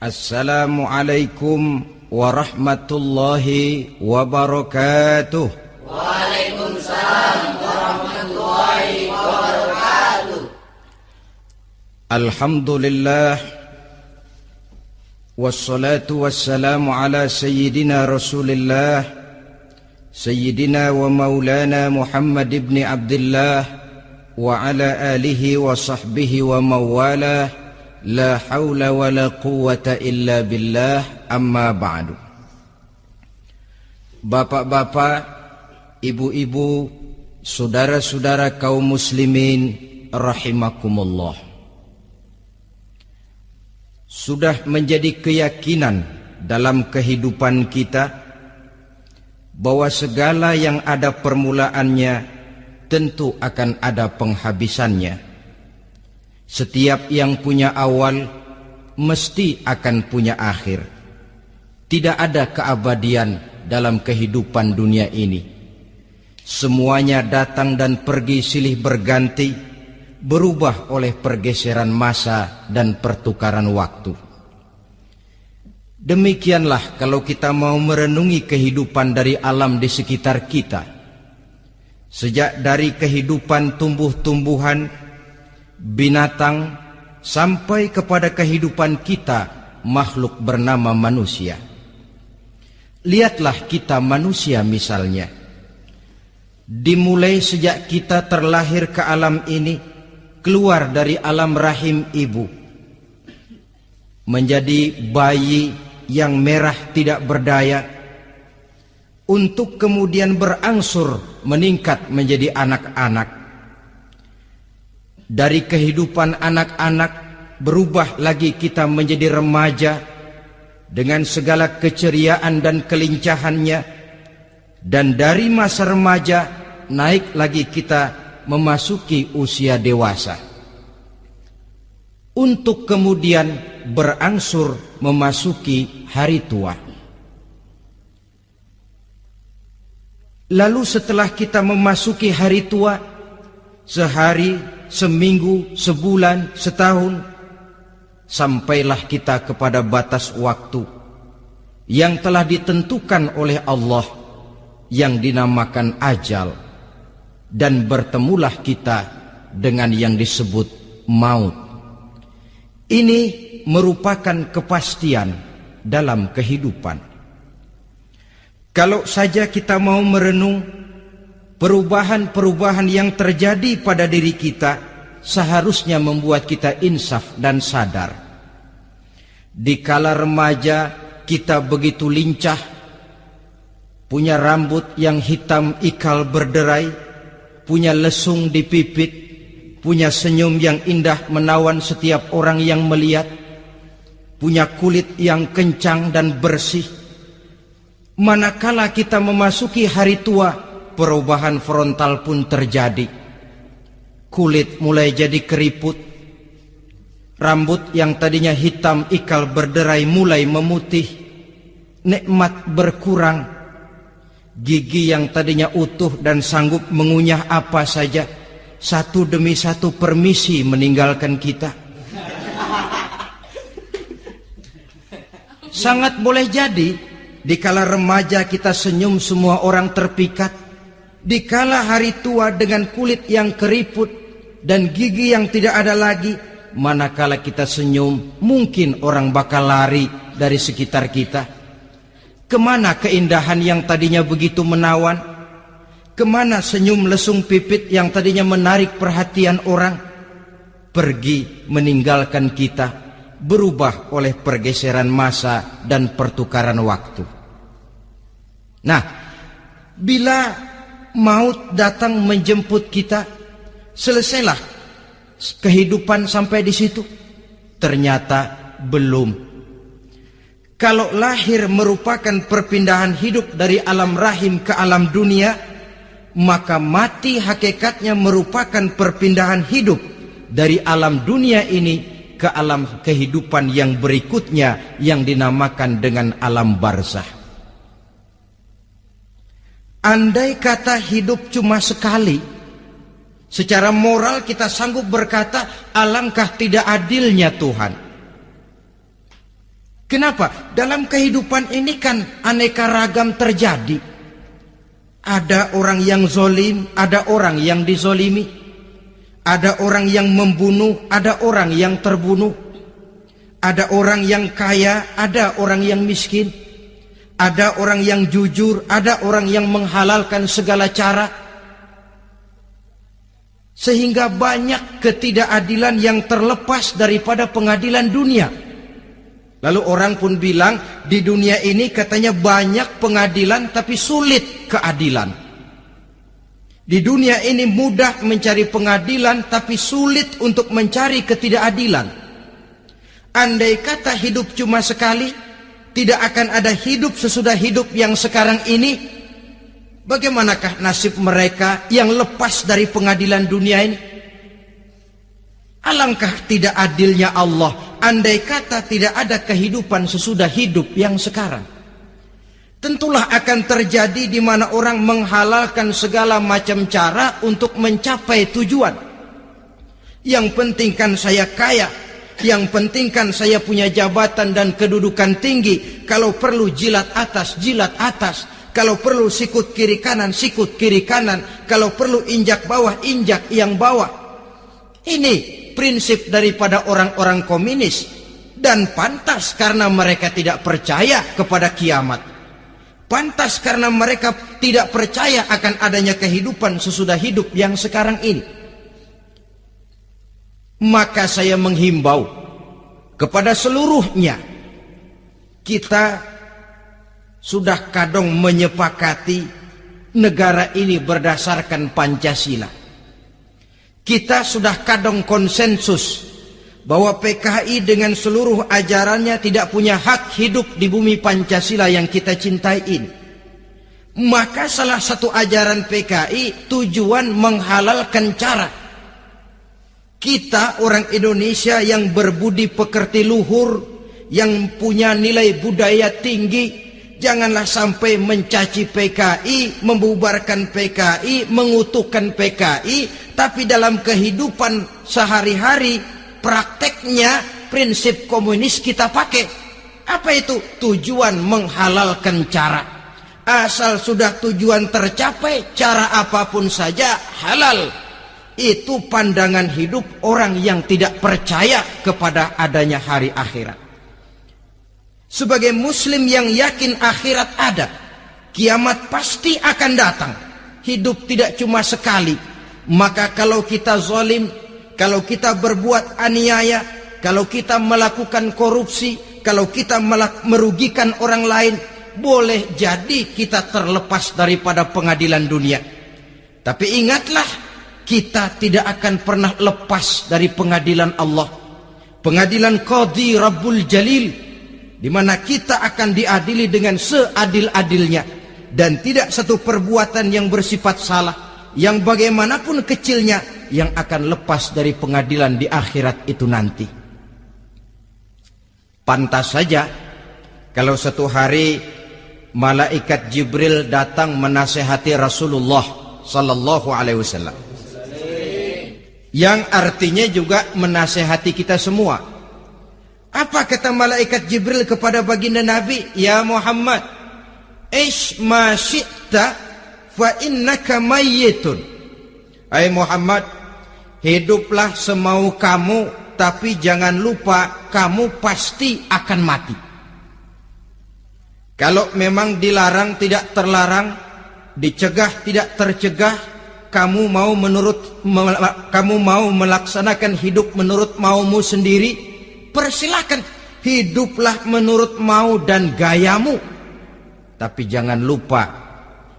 Assalamualaikum warahmatullahi wabarakatuh. Waalaikumsalam warahmatullahi wabarakatuh. Alhamdulillah wassalatu wassalamu ala sayyidina Rasulillah sayyidina wa maulana Muhammad ibn Abdullah wa ala alihi wa sahbihi wa mawalah. La haula wa la quwwata illa billah, amma ba'du. Bapak-bapak, ibu-ibu, saudara-saudara kaum muslimin rahimakumullah. Sudah menjadi keyakinan dalam kehidupan kita bahwa segala yang ada permulaannya tentu akan ada penghabisannya. Setiap yang punya awal mesti akan punya akhir. Tidak ada keabadian dalam kehidupan dunia ini. Semuanya datang dan pergi silih berganti, berubah oleh pergeseran masa dan pertukaran waktu. Demikianlah kalau kita mau merenungi kehidupan dari alam di sekitar kita. Sejak dari kehidupan tumbuh-tumbuhan, binatang, sampai kepada kehidupan kita, makhluk bernama manusia. Lihatlah kita manusia misalnya. Dimulai sejak kita terlahir ke alam ini, keluar dari alam rahim ibu, menjadi bayi yang merah tidak berdaya, untuk kemudian berangsur meningkat menjadi anak-anak. Dari kehidupan anak-anak berubah lagi kita menjadi remaja dengan segala keceriaan dan kelincahannya, dan dari masa remaja naik lagi kita memasuki usia dewasa, untuk kemudian berangsur memasuki hari tua. Lalu setelah kita memasuki hari tua, sehari, seminggu, sebulan, setahun, sampailah kita kepada batas waktu yang telah ditentukan oleh Allah, yang dinamakan ajal, dan bertemulah kita dengan yang disebut maut. Ini merupakan kepastian dalam kehidupan. Kalau saja kita mau merenung perubahan-perubahan yang terjadi pada diri kita, seharusnya membuat kita insaf dan sadar. Di kala remaja kita begitu lincah, punya rambut yang hitam ikal berderai, punya lesung di pipit, punya senyum yang indah menawan setiap orang yang melihat, punya kulit yang kencang dan bersih. Manakala kita memasuki hari tua, perubahan frontal pun terjadi. Kulit mulai jadi keriput, rambut yang tadinya hitam ikal berderai mulai memutih, nikmat berkurang, gigi yang tadinya utuh dan sanggup mengunyah apa saja, satu demi satu permisi meninggalkan kita. Sangat boleh jadi dikala remaja kita senyum semua orang terpikat, dikala hari tua dengan kulit yang keriput dan gigi yang tidak ada lagi, manakala kita senyum mungkin orang bakal lari dari sekitar kita. Kemana keindahan yang tadinya begitu menawan? Kemana senyum lesung pipit yang tadinya menarik perhatian orang? Pergi meninggalkan kita, berubah oleh pergeseran masa dan pertukaran waktu. Nah, bila maut datang menjemput kita, selesailah kehidupan sampai di situ? Ternyata belum. Kalau lahir merupakan perpindahan hidup dari alam rahim ke alam dunia, maka mati hakikatnya merupakan perpindahan hidup dari alam dunia ini ke alam kehidupan yang berikutnya, yang dinamakan dengan alam barzah. Andai kata hidup cuma sekali, secara moral kita sanggup berkata, alangkah tidak adilnya Tuhan. Kenapa? Dalam kehidupan ini kan aneka ragam terjadi. Ada orang yang zolim, ada orang yang dizolimi. Ada orang yang membunuh, ada orang yang terbunuh. Ada orang yang kaya, ada orang yang miskin. Ada orang yang jujur, ada orang yang menghalalkan segala cara. Sehingga banyak ketidakadilan yang terlepas daripada pengadilan dunia. Lalu orang pun bilang, di dunia ini katanya banyak pengadilan tapi sulit keadilan. Di dunia ini mudah mencari pengadilan tapi sulit untuk mencari ketidakadilan. Andai kata hidup cuma sekali, tidak akan ada hidup sesudah hidup yang sekarang ini. Bagaimanakah nasib mereka yang lepas dari pengadilan dunia ini? Alangkah tidak adilnya Allah, andai kata tidak ada kehidupan sesudah hidup yang sekarang. Tentulah akan terjadi di mana orang menghalalkan segala macam cara untuk mencapai tujuan. Yang penting kan saya kaya, yang penting kan saya punya jabatan dan kedudukan tinggi. Kalau perlu jilat atas, jilat atas. Kalau perlu sikut kiri kanan, sikut kiri kanan. Kalau perlu injak bawah, injak yang bawah. Ini prinsip daripada orang-orang komunis, dan pantas karena mereka tidak percaya kepada kiamat. Pantas karena mereka tidak percaya akan adanya kehidupan sesudah hidup yang sekarang ini. Maka saya menghimbau kepada seluruhnya, kita sudah kadung menyepakati negara ini berdasarkan Pancasila. Kita sudah kadung konsensus bahwa PKI dengan seluruh ajarannya tidak punya hak hidup di bumi Pancasila yang kita cintai ini. Maka salah satu ajaran PKI tujuan menghalalkan cara. Kita orang Indonesia yang berbudi pekerti luhur, yang punya nilai budaya tinggi, janganlah sampai mencaci PKI, membubarkan PKI, mengutukkan PKI, tapi dalam kehidupan sehari-hari prakteknya prinsip komunis kita pakai. Apa itu? Tujuan menghalalkan cara. Asal sudah tujuan tercapai, cara apapun saja halal. Itu pandangan hidup orang yang tidak percaya kepada adanya hari akhirat. Sebagai muslim yang yakin akhirat ada, kiamat pasti akan datang. Hidup tidak cuma sekali. Maka kalau kita zalim, kalau kita berbuat aniaya, kalau kita melakukan korupsi, kalau kita merugikan orang lain, boleh jadi kita terlepas daripada pengadilan dunia. Tapi ingatlah, kita tidak akan pernah lepas dari pengadilan Allah. Pengadilan Qadhi Rabbul Jalil, di mana kita akan diadili dengan seadil-adilnya, dan tidak satu perbuatan yang bersifat salah, yang bagaimanapun kecilnya, yang akan lepas dari pengadilan di akhirat itu nanti. Pantas saja kalau satu hari malaikat Jibril datang menasehati Rasulullah sallallahu alaihi wasallam, yang artinya juga menasehati kita semua. Apa kata malaikat Jibril kepada baginda Nabi? Ya Muhammad, ish ma syi'ta fa innaka mayyitun. Hai Muhammad, hiduplah semau kamu, tapi jangan lupa kamu pasti akan mati. Kalau memang dilarang tidak terlarang, dicegah tidak tercegah, kamu mau melaksanakan hidup menurut maumu sendiri, persilakan, hiduplah menurut mau dan gayamu. Tapi jangan lupa,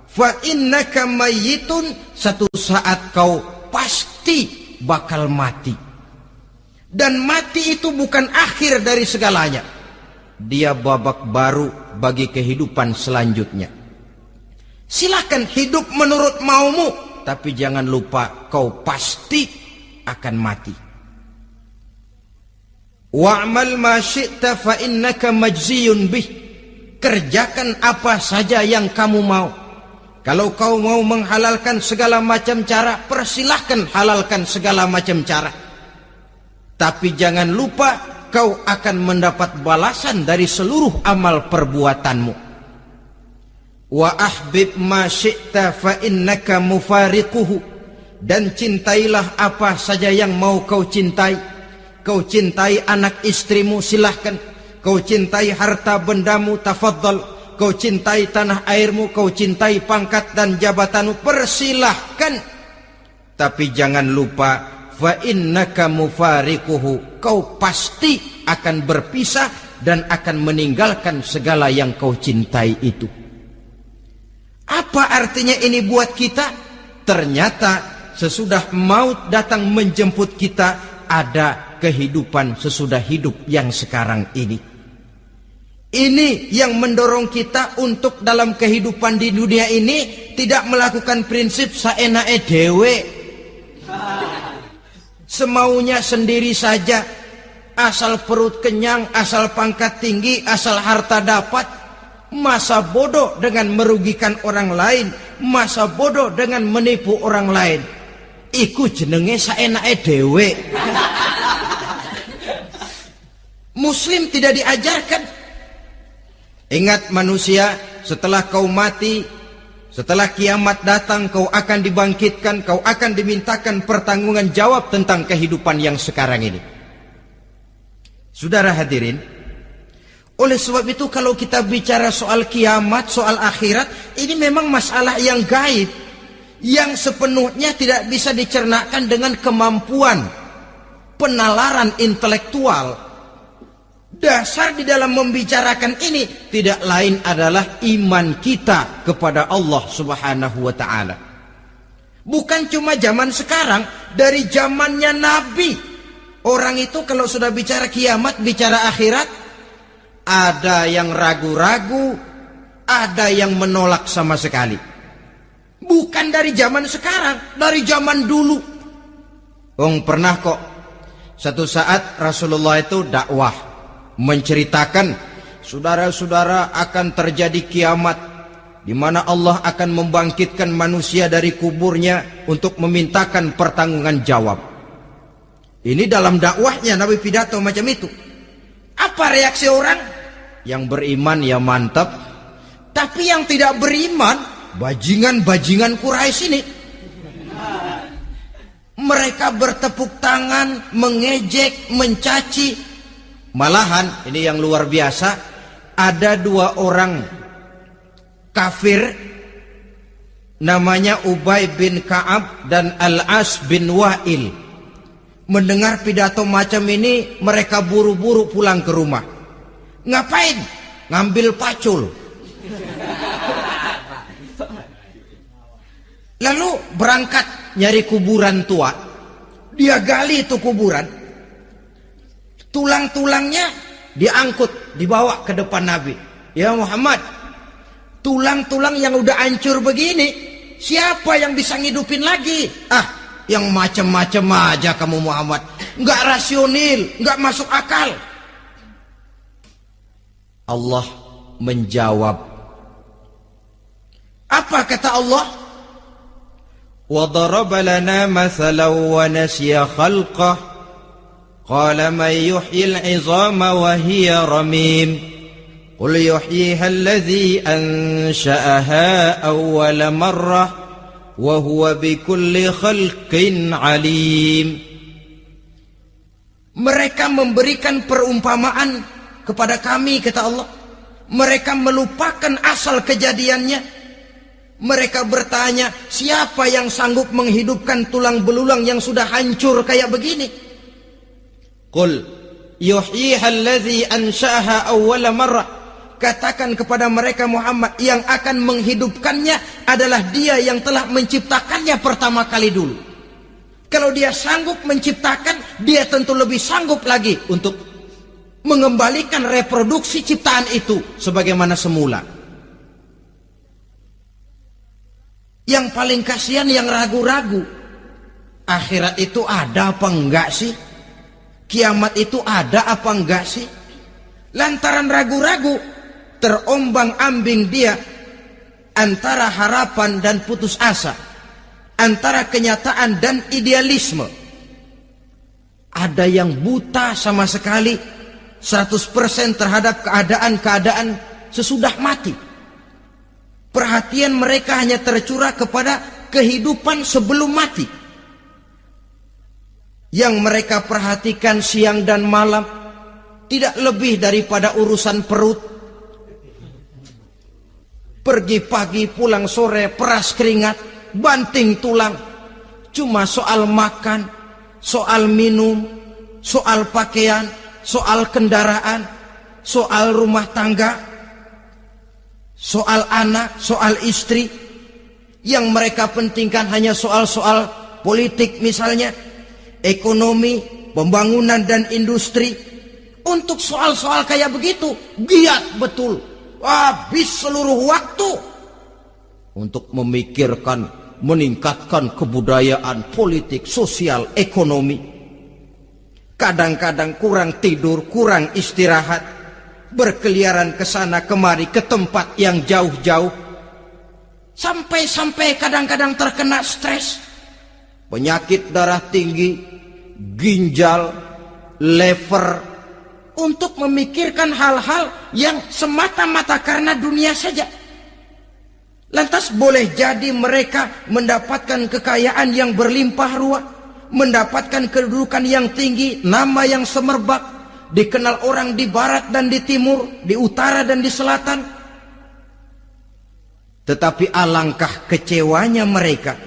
fa innaka mayyitun, satu saat kau pasti bakal mati. Dan mati itu bukan akhir dari segalanya. Dia babak baru bagi kehidupan selanjutnya. Silakan hidup menurut maumu, tapi jangan lupa kau pasti akan mati. Wa'mal ma syi'ta fa innaka majziyun bih. Kerjakan apa saja yang kamu mau. Kalau kau mau menghalalkan segala macam cara, persilahkan halalkan segala macam cara. Tapi jangan lupa kau akan mendapat balasan dari seluruh amal perbuatanmu. Wa ahbib ma syi'ta fa innaka mufariquhu, dan cintailah apa saja yang mau kau cintai. Kau cintai anak istrimu, silahkan. Kau cintai harta bendamu, tafadhal. Kau cintai tanah airmu, kau cintai pangkat dan jabatanmu, persilahkan. Tapi jangan lupa, fa innaka mufariquhu, kau pasti akan berpisah dan akan meninggalkan segala yang kau cintai itu. Apa artinya ini buat kita? Ternyata sesudah maut datang menjemput kita, ada kehidupan sesudah hidup yang sekarang ini. Ini yang mendorong kita untuk dalam kehidupan di dunia ini tidak melakukan prinsip saenake dewe, semaunya sendiri saja, asal perut kenyang, asal pangkat tinggi, asal harta dapat. Masa bodoh dengan merugikan orang lain, masa bodoh dengan menipu orang lain. Iku jenenge saenake dhewe. Muslim tidak diajarkan. Ingat manusia, setelah kau mati, setelah kiamat datang, kau akan dibangkitkan, kau akan dimintakan pertanggungan jawab tentang kehidupan yang sekarang ini. Saudara hadirin, oleh sebab itu kalau kita bicara soal kiamat, soal akhirat, ini memang masalah yang gaib, yang sepenuhnya tidak bisa dicernakkan dengan kemampuan penalaran intelektual. Dasar di dalam membicarakan ini tidak lain adalah iman kita kepada Allah Subhanahu wa ta'ala. Bukan cuma zaman sekarang, dari zamannya Nabi. Orang itu kalau sudah bicara kiamat, bicara akhirat, ada yang ragu-ragu, ada yang menolak sama sekali. Bukan dari zaman sekarang, dari zaman dulu. Pernah kok satu saat Rasulullah itu dakwah, menceritakan, saudara-saudara, akan terjadi kiamat di mana Allah akan membangkitkan manusia dari kuburnya untuk memintakan pertanggungan jawab. Ini dalam dakwahnya Nabi pidato macam itu. Apa reaksi orang? Yang beriman ya mantap, tapi yang tidak beriman, bajingan-bajingan Quraisy ini, mereka bertepuk tangan, mengejek, mencaci. Malahan ini yang luar biasa, ada dua orang kafir namanya Ubay bin Ka'ab dan Al-As bin Wa'il. Mendengar pidato macam ini, mereka buru-buru pulang ke rumah. Ngapain? Ngambil pacul. Lalu berangkat nyari kuburan tua. Dia gali itu kuburan. Tulang-tulangnya diangkut, dibawa ke depan Nabi. Ya Muhammad, tulang-tulang yang udah hancur begini, siapa yang bisa ngidupin lagi? Yang macam-macam aja kamu Muhammad. Nggak rasional, nggak masuk akal. Allah menjawab. Apa kata Allah? Wa daraba lana mathalan wa nasiya khalqah. Qala man yuhyil 'izama wa hiya ramim. Qul yuhyiha alladhi ansha'aha awwala marrah wa huwa bikulli khalqin 'alim. Mereka memberikan perumpamaan kepada kami, kata Allah. Mereka melupakan asal kejadiannya. Mereka bertanya, siapa yang sanggup menghidupkan tulang belulang yang sudah hancur kayak begini? Qul yuhyiha alladhi ansha'aha awwala marrah. Katakan kepada mereka Muhammad, yang akan menghidupkannya adalah Dia yang telah menciptakannya pertama kali dulu. Kalau Dia sanggup menciptakan, Dia tentu lebih sanggup lagi untuk mengembalikan reproduksi ciptaan itu sebagaimana semula. Yang paling kasihan yang ragu-ragu. Akhirat itu ada apa enggak sih? Kiamat itu ada apa enggak sih? Lantaran ragu-ragu, terombang-ambing dia antara harapan dan putus asa, antara kenyataan dan idealisme. Ada yang buta sama sekali, 100% terhadap keadaan-keadaan sesudah mati. Perhatian mereka hanya tercurah kepada kehidupan sebelum mati. Yang mereka perhatikan siang dan malam tidak lebih daripada urusan perut. Pergi pagi, pulang sore, peras keringat, banting tulang. Cuma soal makan, soal minum, soal pakaian, soal kendaraan, soal rumah tangga, soal anak, soal istri. Yang mereka pentingkan hanya soal-soal politik misalnya, ekonomi, pembangunan dan industri. Untuk soal-soal kayak begitu, giat betul. Habis seluruh waktu untuk memikirkan, meningkatkan kebudayaan, politik, sosial, ekonomi. Kadang-kadang kurang tidur, kurang istirahat, berkeliaran ke sana kemari ke tempat yang jauh-jauh. Sampai-sampai kadang-kadang terkena stres, penyakit darah tinggi, ginjal, lever, untuk memikirkan hal-hal yang semata-mata karena dunia saja. Lantas boleh jadi mereka mendapatkan kekayaan yang berlimpah ruah, mendapatkan kedudukan yang tinggi, nama yang semerbak, dikenal orang di barat dan di timur, di utara dan di selatan. Tetapi alangkah kecewanya mereka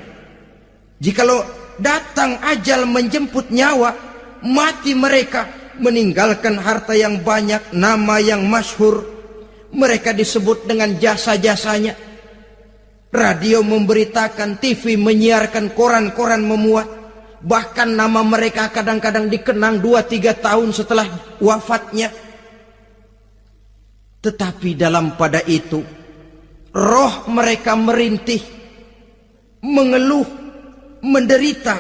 jikalau datang ajal menjemput nyawa, mati mereka, meninggalkan harta yang banyak, nama yang masyhur. Mereka disebut dengan jasa-jasanya. Radio memberitakan, TV menyiarkan, koran-koran memuat. Bahkan nama mereka kadang-kadang dikenang 2-3 tahun setelah wafatnya. Tetapi dalam pada itu, roh mereka merintih, mengeluh, menderita,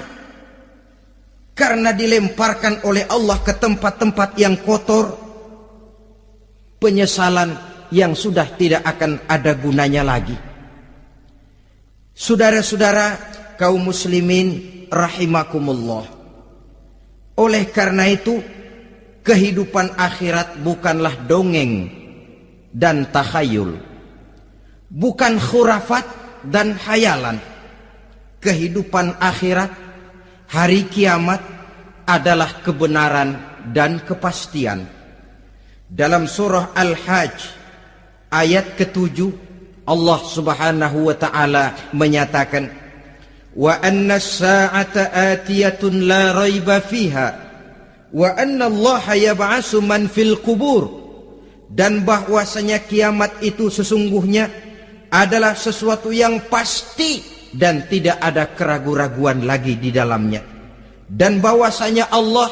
karena dilemparkan oleh Allah ke tempat-tempat yang kotor. Penyesalan yang sudah tidak akan ada gunanya lagi. Saudara-saudara kaum muslimin rahimakumullah. Oleh karena itu, kehidupan akhirat bukanlah dongeng dan takhayul, bukan khurafat dan hayalan. Kehidupan akhirat, hari kiamat adalah kebenaran dan kepastian. Dalam surah Al-Hajj ayat ke-7, Allah Subhanahu wa taala menyatakan, wa anna as-sa'ata atiyatun la raiba fiha wa anna Allah yab'atsu man fil qubur. Dan bahwasanya kiamat itu sesungguhnya adalah sesuatu yang pasti dan tidak ada keraguan-raguan lagi di dalamnya. Dan bahwasanya Allah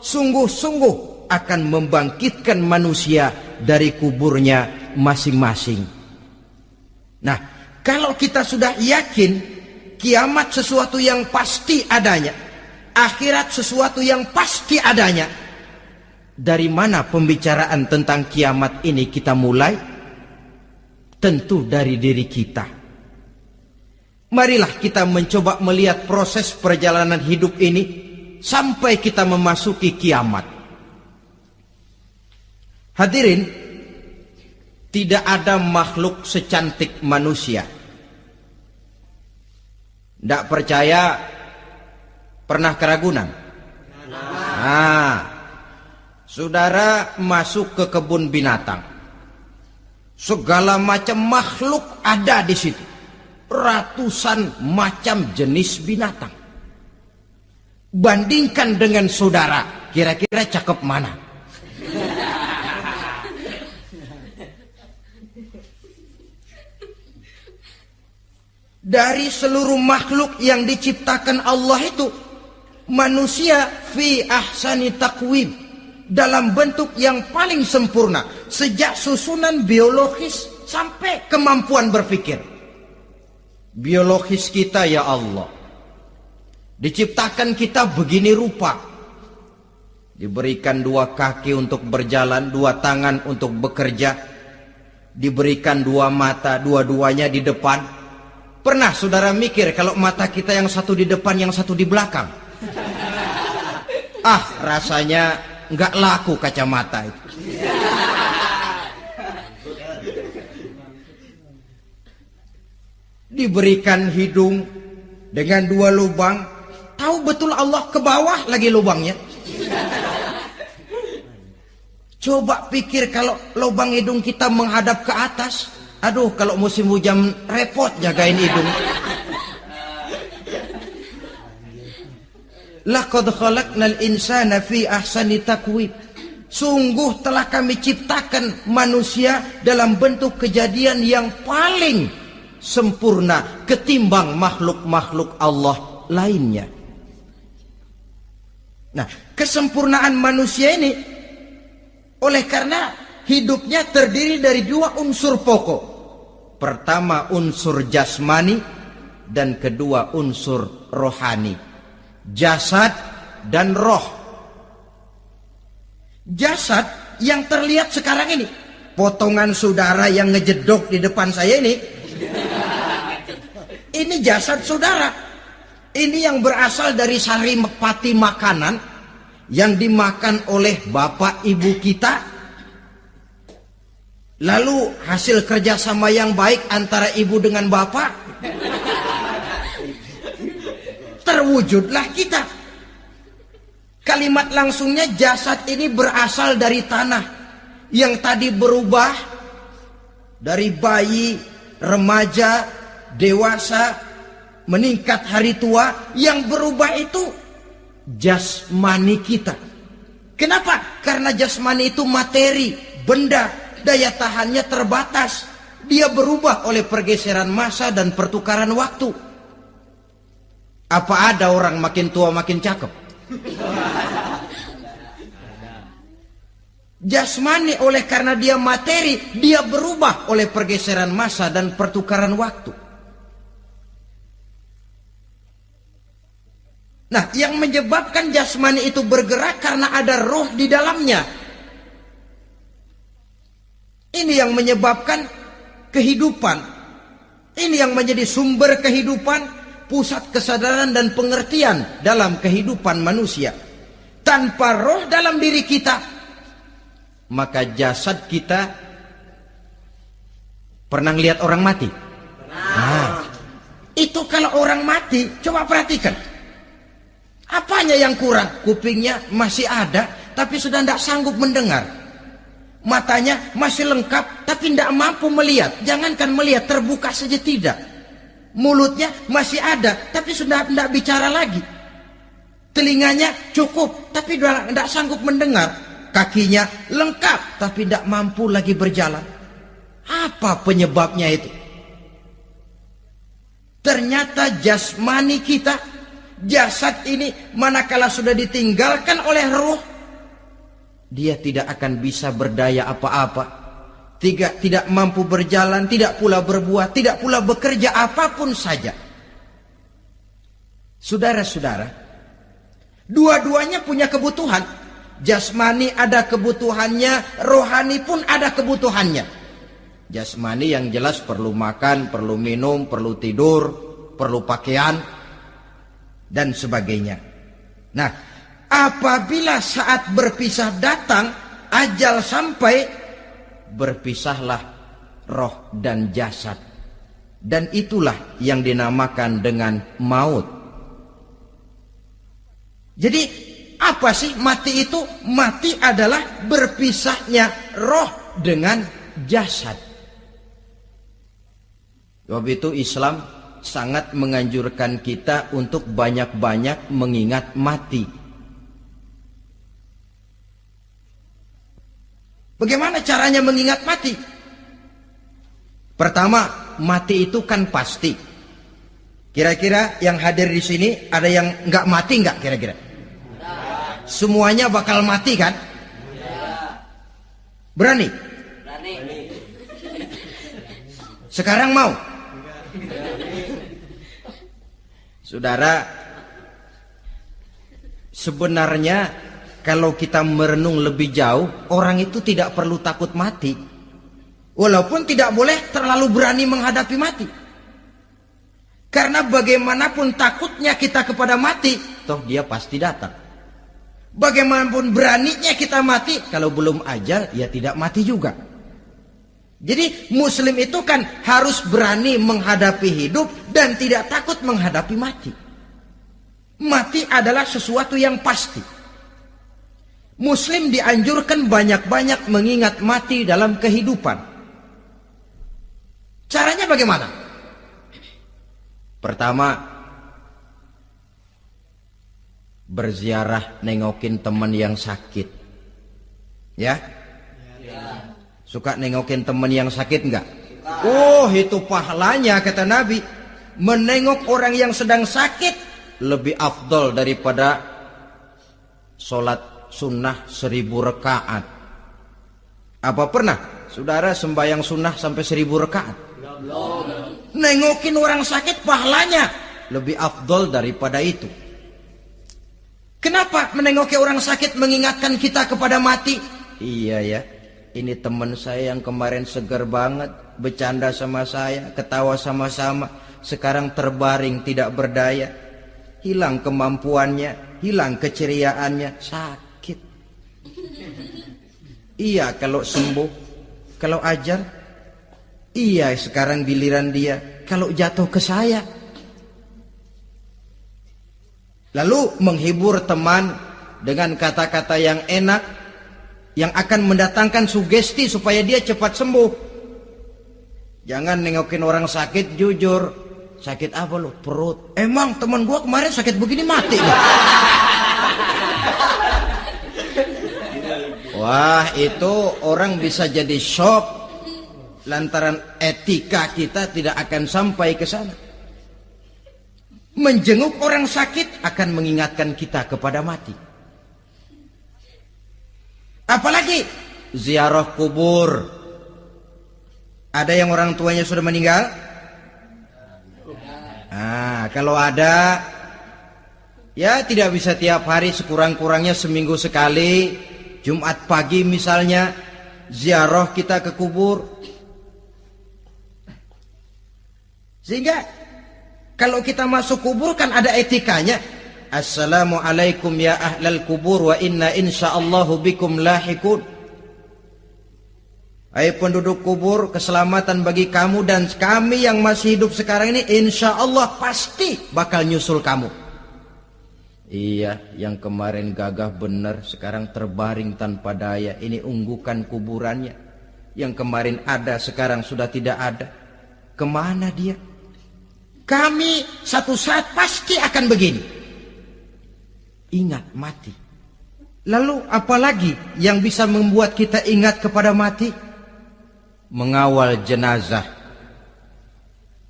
sungguh-sungguh akan membangkitkan manusia dari kuburnya masing-masing. Nah, kalau kita sudah yakin kiamat sesuatu yang pasti adanya, akhirat sesuatu yang pasti adanya, dari mana pembicaraan tentang kiamat ini kita mulai? Tentu dari diri kita. Marilah kita mencoba melihat proses perjalanan hidup ini sampai kita memasuki kiamat. Hadirin, tidak ada makhluk secantik manusia. Tidak percaya, pernah ke Ragunan? Nah, saudara masuk ke kebun binatang, segala macam makhluk ada di situ. Ratusan macam jenis binatang. Bandingkan dengan saudara, kira-kira cakep mana? Dari seluruh makhluk yang diciptakan Allah itu, manusia fi ahsani taqwim, dalam bentuk yang paling sempurna, sejak susunan biologis sampai kemampuan berpikir. Biologis kita, ya Allah, diciptakan kita begini rupa. Diberikan 2 kaki untuk berjalan, 2 tangan untuk bekerja, diberikan 2 mata, dua-duanya di depan. Pernah saudara mikir kalau mata kita yang satu di depan, yang satu di belakang? Rasanya nggak laku kacamata itu. Diberikan hidung dengan 2 lubang, tahu betul Allah ke bawah lagi lubangnya. Coba pikir kalau lubang hidung kita menghadap ke atas. Aduh, kalau musim hujan repot jagain hidung. Laqad khalaqnal insana fi ahsani taqwim. Sungguh telah kami ciptakan manusia dalam bentuk kejadian yang paling sempurna ketimbang makhluk-makhluk Allah lainnya. Nah, kesempurnaan manusia ini oleh karena hidupnya terdiri dari 2 unsur pokok. Pertama unsur jasmani dan kedua unsur rohani. Jasad dan roh. Jasad yang terlihat sekarang ini, potongan saudara yang ngejedok di depan saya ini jasad saudara. Ini yang berasal dari saripati makanan yang dimakan oleh bapak ibu kita. Lalu hasil kerjasama yang baik antara ibu dengan bapak, terwujudlah kita. Kalimat langsungnya jasad ini berasal dari tanah yang tadi berubah dari bayi, remaja, dewasa, meningkat hari tua. Yang berubah itu jasmani kita. Kenapa? Karena jasmani itu materi, benda, daya tahannya terbatas. Dia berubah oleh pergeseran massa dan pertukaran waktu. Apa ada orang makin tua makin cakep? Jasmani oleh karena dia materi, dia berubah oleh pergeseran massa dan pertukaran waktu. Nah, yang menyebabkan jasmani itu bergerak karena ada roh di dalamnya. Ini yang menyebabkan kehidupan. Ini yang menjadi sumber kehidupan, pusat kesadaran dan pengertian dalam kehidupan manusia. Tanpa roh dalam diri kita, maka jasad kita, pernah lihat orang mati? Nah, itu kalau orang mati, coba perhatikan. Apanya yang kurang? Kupingnya masih ada, tapi sudah tidak sanggup mendengar. Matanya masih lengkap, tapi tidak mampu melihat. Jangankan melihat, terbuka saja tidak. Mulutnya masih ada, tapi sudah tidak bicara lagi. Telinganya cukup, tapi sudah tidak sanggup mendengar. Kakinya lengkap, tapi tidak mampu lagi berjalan. Apa penyebabnya itu? Ternyata jasmani kita, jasad ini manakala sudah ditinggalkan oleh ruh, dia tidak akan bisa berdaya apa-apa. Tidak mampu berjalan, tidak pula berbuat, tidak pula bekerja apapun saja. Saudara-saudara, dua-duanya punya kebutuhan. Jasmani ada kebutuhannya, rohani pun ada kebutuhannya. Jasmani yang jelas perlu makan, perlu minum, perlu tidur, perlu pakaian, dan sebagainya. Nah, apabila saat berpisah datang, ajal sampai, berpisahlah roh dan jasad. Dan itulah yang dinamakan dengan maut. Jadi apa sih mati itu? Mati adalah berpisahnya roh dengan jasad. Sebab itu Islam sangat menganjurkan kita untuk banyak-banyak mengingat mati. Bagaimana caranya mengingat mati? Pertama, mati itu kan pasti. Kira-kira yang hadir di sini ada yang nggak mati nggak kira-kira? Semuanya bakal mati kan? Berani? Berani. Sekarang mau? Saudara, sebenarnya kalau kita merenung lebih jauh, orang itu tidak perlu takut mati. Walaupun tidak boleh terlalu berani menghadapi mati. Karena bagaimanapun takutnya kita kepada mati, toh dia pasti datang. Bagaimanapun beraninya kita mati, kalau belum ajal ya tidak mati juga. Jadi muslim itu kan harus berani menghadapi hidup dan tidak takut menghadapi mati. Mati adalah sesuatu yang pasti. Muslim dianjurkan banyak-banyak mengingat mati dalam kehidupan. Caranya bagaimana? Pertama, berziarah nengokin teman yang sakit. Ya? Suka nengokin teman yang sakit enggak? Oh, itu pahalanya kata Nabi. Menengok orang yang sedang sakit lebih afdol daripada sholat sunnah 1000 rakaat. Apa pernah saudara sembahyang sunnah sampai 1000 rakaat? Nengokin orang sakit pahalanya lebih afdol daripada itu. Kenapa menengoki orang sakit mengingatkan kita kepada mati? Iya ya, ini teman saya yang kemarin segar banget, bercanda sama saya, ketawa sama-sama, sekarang terbaring tidak berdaya, hilang kemampuannya, hilang keceriaannya, sakit. Iya kalau sembuh, kalau ajar. Iya sekarang giliran dia, kalau jatuh ke saya. Lalu menghibur teman dengan kata-kata yang enak, yang akan mendatangkan sugesti supaya dia cepat sembuh. Jangan nengokin orang sakit, jujur. Sakit apa lo? Perut. Emang teman gua kemarin sakit begini mati. Wah, itu orang bisa jadi shock. Lantaran etika kita tidak akan sampai ke sana. Menjenguk orang sakit akan mengingatkan kita kepada mati. Apalagi ziarah kubur. Ada yang orang tuanya sudah meninggal? Kalau ada, ya tidak bisa tiap hari, sekurang-kurangnya seminggu sekali. Jumat pagi misalnya, ziarah kita ke kubur. Sehingga kalau kita masuk kubur kan ada etikanya. Assalamualaikum ya ahlal kubur wa inna insyaallahu bikum lahikun. Hai penduduk kubur, keselamatan bagi kamu dan kami yang masih hidup sekarang ini insyaallah pasti bakal nyusul kamu. Iya, yang kemarin gagah benar sekarang terbaring tanpa daya. Ini unggukan kuburannya. Yang kemarin ada sekarang sudah tidak ada. Kemana dia? Kami satu saat pasti akan begini. Ingat mati. Lalu apalagi yang bisa membuat kita ingat kepada mati? Mengawal jenazah.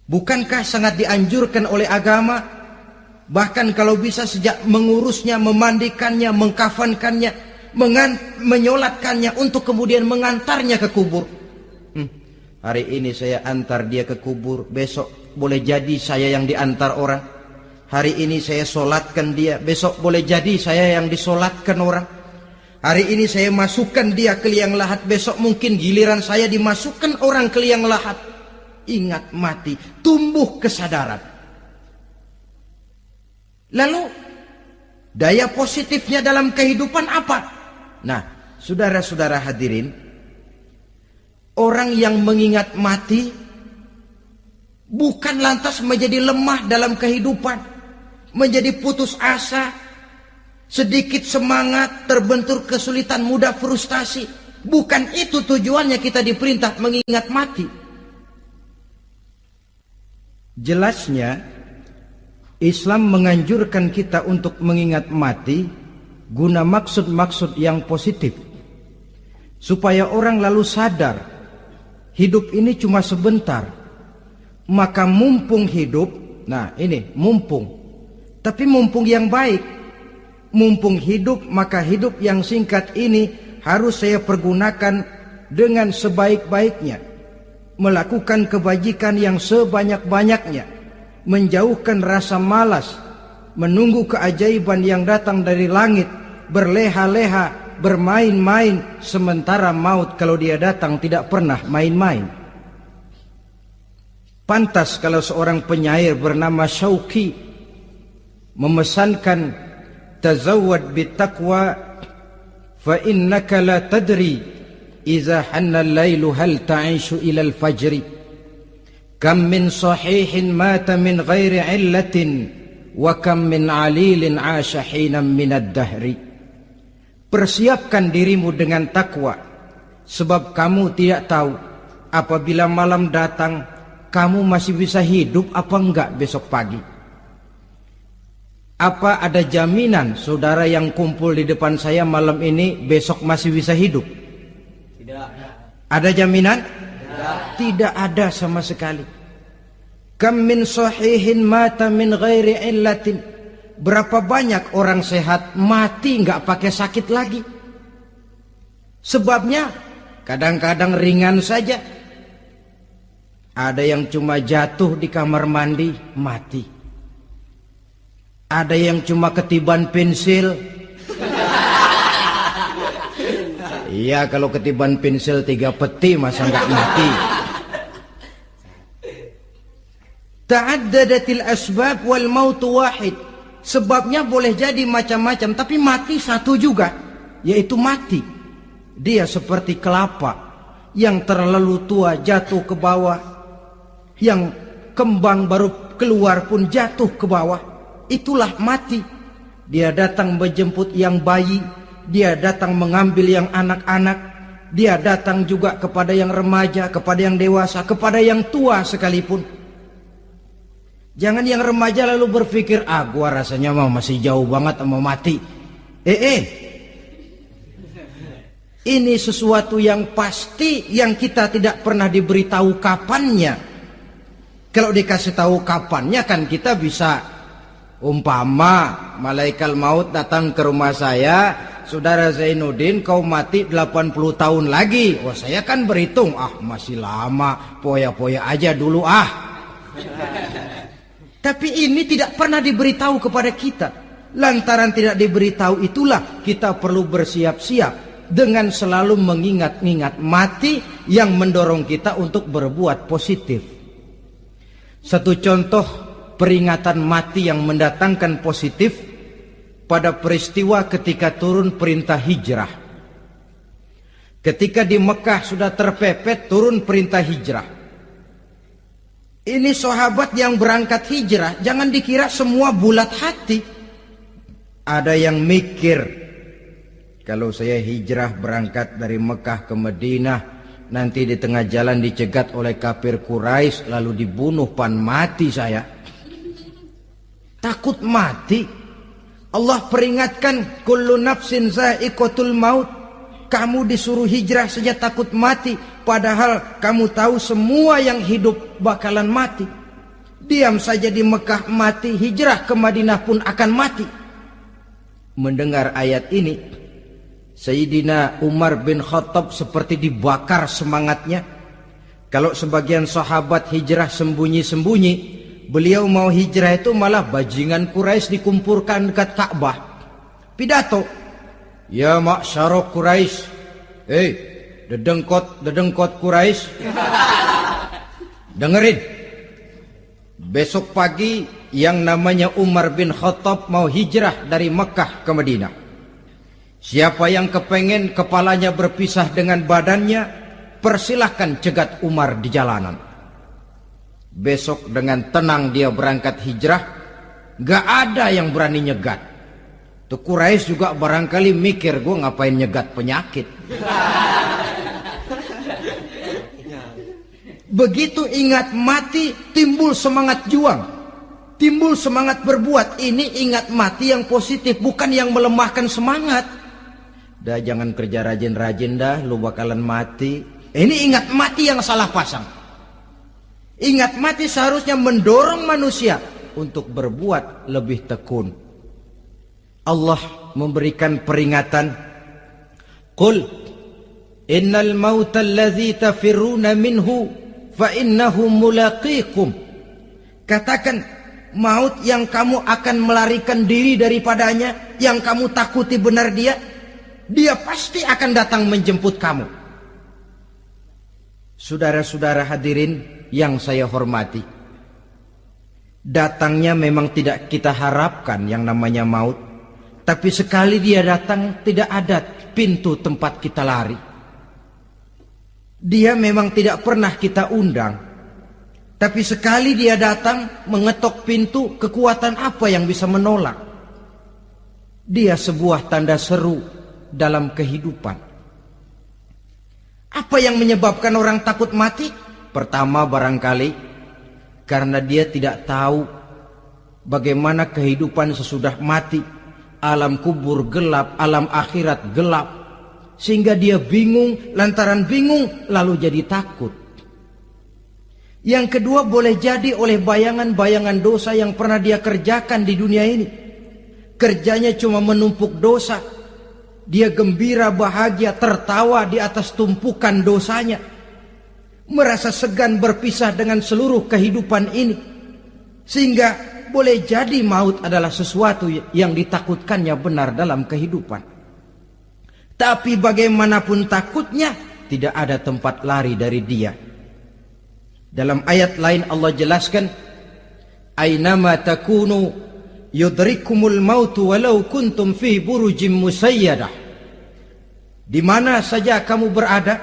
Bukankah sangat dianjurkan oleh agama? Bahkan kalau bisa sejak mengurusnya, memandikannya, mengkafankannya, menyolatkannya untuk kemudian mengantarnya ke kubur. Hari ini saya antar dia ke kubur, besok boleh jadi saya yang diantar orang. Hari ini saya solatkan dia, besok boleh jadi saya yang disolatkan orang. Hari ini saya masukkan dia ke liang lahat, besok mungkin giliran saya dimasukkan orang ke liang lahat. Ingat mati, tumbuh kesadaran. Lalu daya positifnya dalam kehidupan apa? Nah, saudara-saudara hadirin, orang yang mengingat mati bukan lantas menjadi lemah dalam kehidupan, menjadi putus asa, sedikit semangat, terbentur kesulitan, mudah frustasi. Bukan itu tujuannya kita diperintah mengingat mati. Jelasnya Islam menganjurkan kita untuk mengingat mati guna maksud-maksud yang positif, supaya orang lalu sadar hidup ini cuma sebentar. Maka mumpung hidup, nah ini mumpung, tapi mumpung yang baik. Mumpung hidup, maka hidup yang singkat ini harus saya pergunakan dengan sebaik-baiknya, melakukan kebajikan yang sebanyak-banyaknya, menjauhkan rasa malas, menunggu keajaiban yang datang dari langit, berleha-leha, bermain-main, sementara maut kalau dia datang tidak pernah main-main. Pantas kalau seorang penyair bernama Syauqi memesankan tazawwad bittaqwa fa innaka la tadri idza hanna al-lailu hal ta'ishu ila al-fajri kam min sahihin mata min ghairi illatin wa kam min alilin 'asha hinan min ad-dahri. Persiapkan dirimu dengan takwa, sebab kamu tidak tahu apabila malam datang kamu masih bisa hidup apa enggak besok pagi. Apa ada jaminan saudara yang kumpul di depan saya malam ini besok masih bisa hidup? Tidak. Ada jaminan? Tidak. Tidak ada sama sekali. Kam min sahihin mata min ghairi illatin. Berapa banyak orang sehat mati nggak pakai sakit lagi. Sebabnya kadang-kadang ringan saja. Ada yang cuma jatuh di kamar mandi mati. Ada yang cuma ketiban pensil. Iya, kalau ketiban pensil 3 peti masa nggak mati. Ta'addadatil asbab wal mautu wahid. Sebabnya boleh jadi macam-macam, tapi mati satu juga, yaitu mati. Dia seperti kelapa yang terlalu tua jatuh ke bawah, yang kembang baru keluar pun jatuh ke bawah. Itulah mati. Dia datang menjemput yang bayi, dia datang mengambil yang anak-anak, dia datang juga kepada yang remaja, kepada yang dewasa, kepada yang tua sekalipun. Jangan yang remaja lalu berpikir, gua rasanya masih jauh banget mau mati. Ini sesuatu yang pasti yang kita tidak pernah diberitahu kapannya. Kalau dikasih tahu kapannya kan kita bisa, umpama malaikat maut datang ke rumah saya, saudara Zainuddin kau mati 80 tahun lagi. Wah, saya kan berhitung, masih lama, poya-poya aja dulu Tapi ini tidak pernah diberitahu kepada kita. Lantaran tidak diberitahu itulah kita perlu bersiap-siap dengan selalu mengingat-ingat mati yang mendorong kita untuk berbuat positif. Satu contoh peringatan mati yang mendatangkan positif pada peristiwa ketika turun perintah hijrah. Ketika di Mekah sudah terpepet turun perintah hijrah. Ini sahabat yang berangkat hijrah, jangan dikira semua bulat hati. Ada yang mikir, kalau saya hijrah berangkat dari Mekah ke Madinah, nanti di tengah jalan dicegat oleh kafir Quraisy lalu dibunuh, mati saya. Takut mati. Allah peringatkan, kullu nafsin za'iqatul maut. Kamu disuruh hijrah saja takut mati, padahal kamu tahu semua yang hidup bakalan mati. Diam saja di Mekah mati, hijrah ke Madinah pun akan mati. Mendengar ayat ini, Sayyidina Umar bin Khattab seperti dibakar semangatnya. Kalau sebagian sahabat hijrah sembunyi-sembunyi, beliau mau hijrah itu malah bajingan Quraisy dikumpulkan dekat Ka'bah. Pidato, ya ma'syarah Quraisy, dedengkot Quraisy, dengerin. Besok pagi yang namanya Umar bin Khattab mau hijrah dari Mekah ke Madinah. Siapa yang kepengen kepalanya berpisah dengan badannya, persilahkan cegat Umar di jalanan. Besok dengan tenang dia berangkat hijrah, gak ada yang berani nyegat. Tuh Quraisy juga barangkali mikir, gue ngapain nyegat penyakit. Begitu ingat mati, timbul semangat juang, timbul semangat berbuat. Ini ingat mati yang positif, bukan yang melemahkan semangat. Dah jangan kerja rajin-rajin dah, lu bakalan mati. Ini ingat mati yang salah pasang. Ingat mati seharusnya mendorong manusia untuk berbuat lebih tekun. Allah memberikan peringatan, qul innal mauta allazi tafirruna minhu fa innahu mulaqikum. Katakan, maut yang kamu akan melarikan diri daripadanya, yang kamu takuti benar dia pasti akan datang menjemput kamu. Saudara-saudara hadirin yang saya hormati, datangnya memang tidak kita harapkan yang namanya maut, Tapi sekali dia datang, tidak ada pintu tempat kita lari. Dia memang tidak pernah kita undang. Tapi sekali dia datang, mengetok pintu, kekuatan apa yang bisa menolak? Dia sebuah tanda seru dalam kehidupan. Apa yang menyebabkan orang takut mati? Pertama barangkali karena dia tidak tahu bagaimana kehidupan sesudah mati. Alam kubur gelap, alam akhirat gelap. Sehingga dia bingung, lantaran bingung lalu jadi takut. Yang kedua boleh jadi oleh bayangan-bayangan dosa yang pernah dia kerjakan di dunia ini. Kerjanya cuma menumpuk dosa. Dia gembira, bahagia, tertawa di atas tumpukan dosanya. Merasa segan berpisah dengan seluruh kehidupan ini. Sehingga boleh jadi maut adalah sesuatu yang ditakutkannya benar dalam kehidupan. Tapi bagaimanapun takutnya, tidak ada tempat lari dari dia. Dalam ayat lain Allah jelaskan, Aynama takunu yudrikumul mautu walau kuntum fi burujim musayyadah. Di mana saja kamu berada,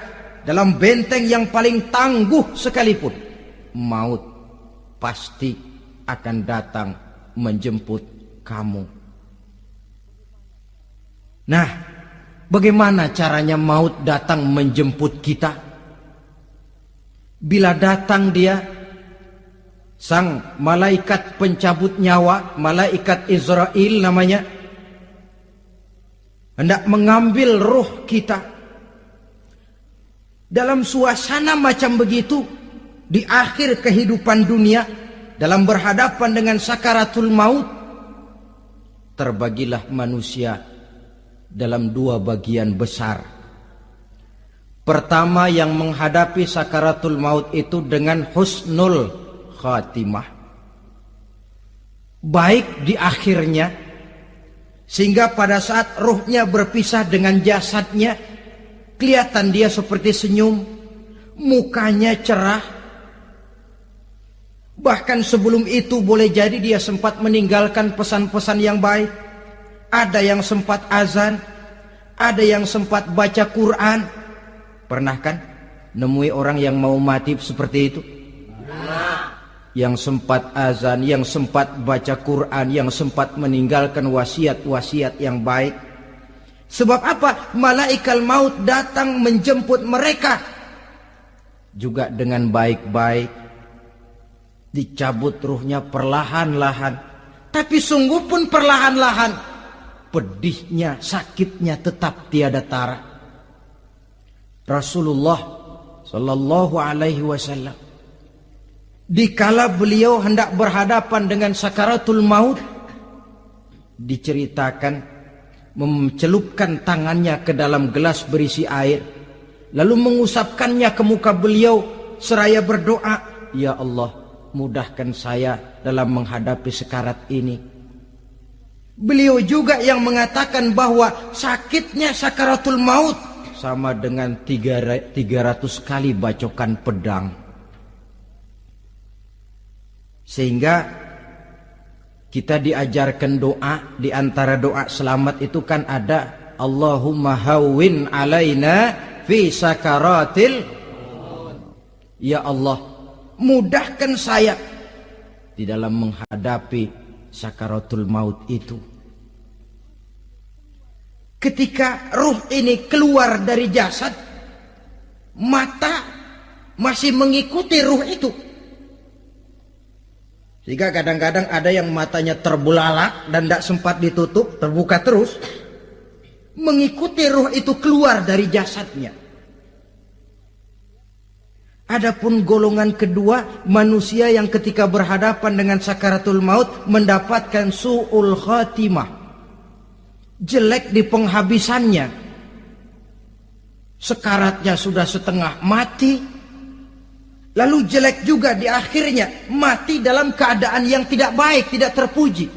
dalam benteng yang paling tangguh sekalipun, maut pasti akan datang menjemput kamu. Nah, bagaimana caranya maut datang menjemput kita? Bila datang dia, sang malaikat pencabut nyawa, malaikat Israel namanya, hendak mengambil roh kita. Dalam suasana macam begitu, di akhir kehidupan dunia, dalam berhadapan dengan sakaratul maut, terbagilah manusia dalam dua bagian besar. Pertama, yang menghadapi sakaratul maut itu dengan husnul khatimah, baik di akhirnya, sehingga pada saat ruhnya berpisah dengan jasadnya, kelihatan dia seperti senyum, mukanya cerah. Bahkan sebelum itu boleh jadi dia sempat meninggalkan pesan-pesan yang baik. Ada yang sempat azan, ada yang sempat baca Quran. Pernah kan nemui orang yang mau mati seperti itu? Yang sempat azan, yang sempat baca Quran, yang sempat meninggalkan wasiat-wasiat yang baik. Sebab apa? Malaikat maut datang menjemput mereka juga dengan baik-baik. Dicabut ruhnya perlahan-lahan, tapi sungguh pun perlahan-lahan. Pedihnya, sakitnya tetap tiada tara. Rasulullah Sallallahu Alaihi Wasallam, dikala beliau hendak berhadapan dengan sakaratul maut, diceritakan mencelupkan tangannya ke dalam gelas berisi air, lalu mengusapkannya ke muka beliau seraya berdoa, Ya Allah, mudahkan saya dalam menghadapi sekarat ini. Beliau juga yang mengatakan bahwa sakitnya sakaratul maut sama dengan 300 kali bacokan pedang. Sehingga kita diajarkan doa, di antara doa selamat itu kan ada Allahumma hawwin alaina fi sakaratil. Ya Allah, mudahkan saya di dalam menghadapi sakaratul maut itu. Ketika ruh ini keluar dari jasad, mata masih mengikuti ruh itu. Sehingga kadang-kadang ada yang matanya terbelalak dan tidak sempat ditutup, terbuka terus, mengikuti ruh itu keluar dari jasadnya. Adapun golongan kedua, manusia yang ketika berhadapan dengan sakaratul maut mendapatkan su'ul khatimah, jelek di penghabisannya. Sekaratnya sudah setengah mati, lalu jelek juga di akhirnya, mati dalam keadaan yang tidak baik, tidak terpuji.